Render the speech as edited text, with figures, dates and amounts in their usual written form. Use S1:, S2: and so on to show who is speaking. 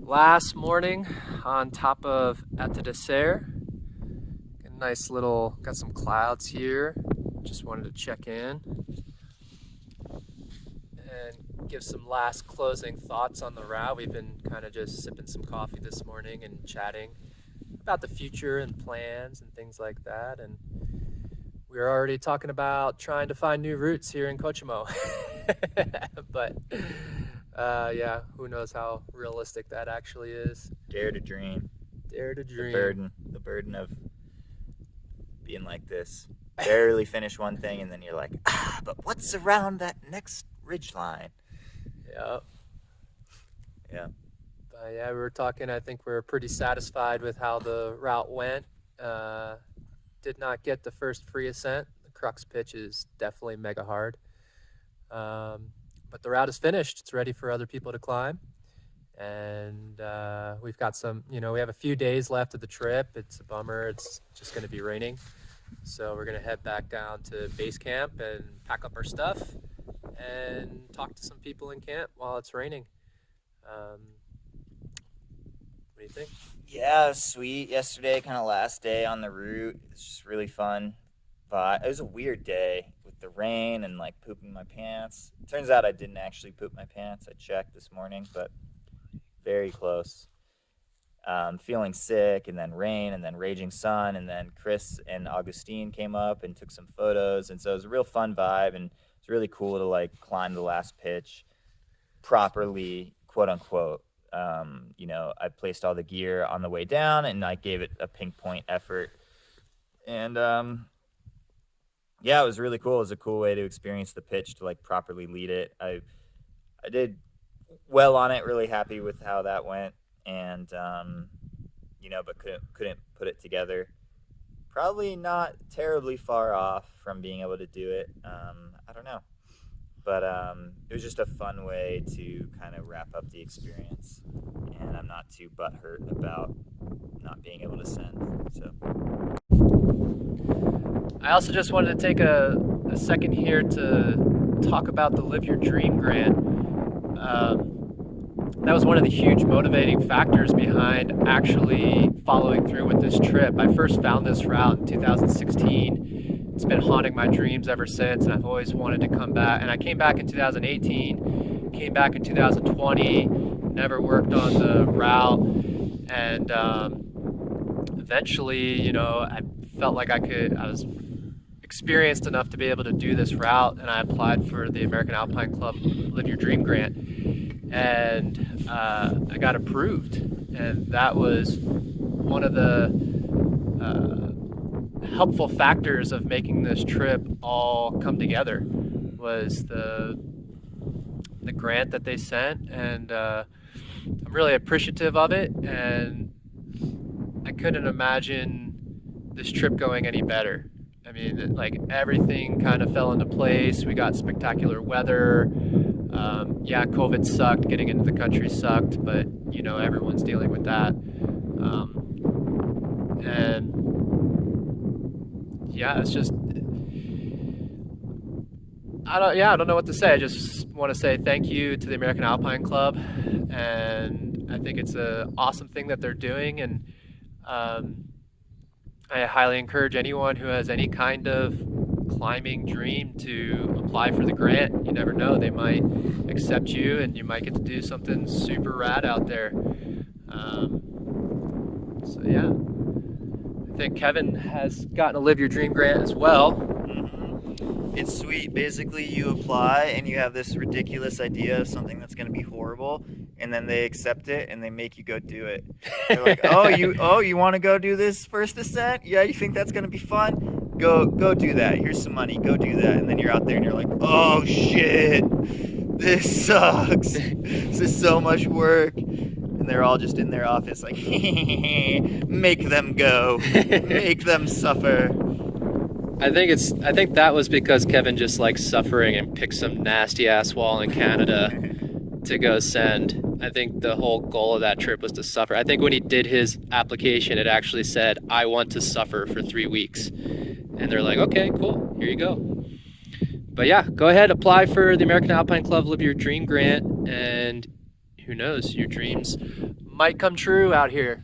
S1: Last morning on top of at the dessert. Got some clouds here. Just wanted to check in and give some last closing thoughts on the route. We've been kind of just sipping some coffee this morning and chatting about the future and plans and things like that. And we were already talking about trying to find new routes here in Kochimo. But yeah, who knows how realistic that actually is.
S2: Dare to dream.
S1: Dare to dream.
S2: The burden of being like this. Barely finish one thing and then you're like, but what's around that next ridge line?
S1: Yeah.
S2: Yeah.
S1: Yeah, we were talking, I think we're pretty satisfied with how the route went. Did not get the first free ascent. The crux pitch is definitely mega hard. But the route is finished. It's ready for other people to climb. And we've got some, we have a few days left of the trip. It's a bummer. It's just going to be raining. So we're going to head back down to base camp and pack up our stuff and talk to some people in camp while it's raining. What do you think?
S2: Yeah, sweet. Yesterday, kind of last day on the route. It's just really fun. But it was a weird day with the rain and like pooping my pants. Turns out I didn't actually poop my pants. I checked this morning, but very close. Feeling sick, and then rain, and then raging sun, and then Chris and Augustine came up and took some photos, and so it was a real fun vibe, and it's really cool to like climb the last pitch properly, quote unquote. I placed all the gear on the way down, and I gave it a pink point effort, and yeah, it was really cool. It was a cool way to experience the pitch, to like properly lead it. I did well on it. Really happy with how that went. And but couldn't put it together. Probably not terribly far off from being able to do it. I don't know, but it was just a fun way to kind of wrap up the experience, and I'm not too butthurt about not being able to send. So
S1: I also just wanted to take a second here to talk about the Live Your Dream grant. That was one of the huge motivating factors behind actually following through with this trip. I first found this route in 2016. It's been haunting my dreams ever since, and I've always wanted to come back. And I came back in 2018, came back in 2020, never worked on the route, and eventually, I felt like I was experienced enough to be able to do this route, and I applied for the American Alpine Club Live Your Dream grant. And I got approved, and that was one of the helpful factors of making this trip all come together, was the grant that they sent, and I'm really appreciative of it, and I couldn't imagine this trip going any better. I mean, like, everything kind of fell into place. We got spectacular weather. Yeah, COVID sucked, getting into the country sucked, but everyone's dealing with that. And yeah, it's just, I don't know what to say. I just want to say thank you to the American Alpine Club, and I think it's an awesome thing that they're doing, and I highly encourage anyone who has any kind of climbing dream to apply for the grant. You never know, they might accept you and you might get to do something super rad out there. So yeah, I think Kevin has gotten a Live Your Dream grant as well.
S2: It's sweet. Basically, you apply and you have this ridiculous idea of something that's going to be horrible, and then they accept it and they make you go do it. They're like, you want to go do this first ascent? Yeah, you think that's going to be fun? Go do that. Here's some money. Go do that. And then you're out there and you're like, oh shit, this sucks. This is so much work. And they're all just in their office like, make them go, make them suffer.
S1: I think that was because Kevin just likes suffering and picked some nasty ass wall in Canada to go send. I think the whole goal of that trip was to suffer. I think when he did his application, it actually said, I want to suffer for 3 weeks. And they're like, okay, cool, here you go. But yeah, go ahead, apply for the American Alpine Club Live Your Dream grant, and who knows, your dreams might come true out here.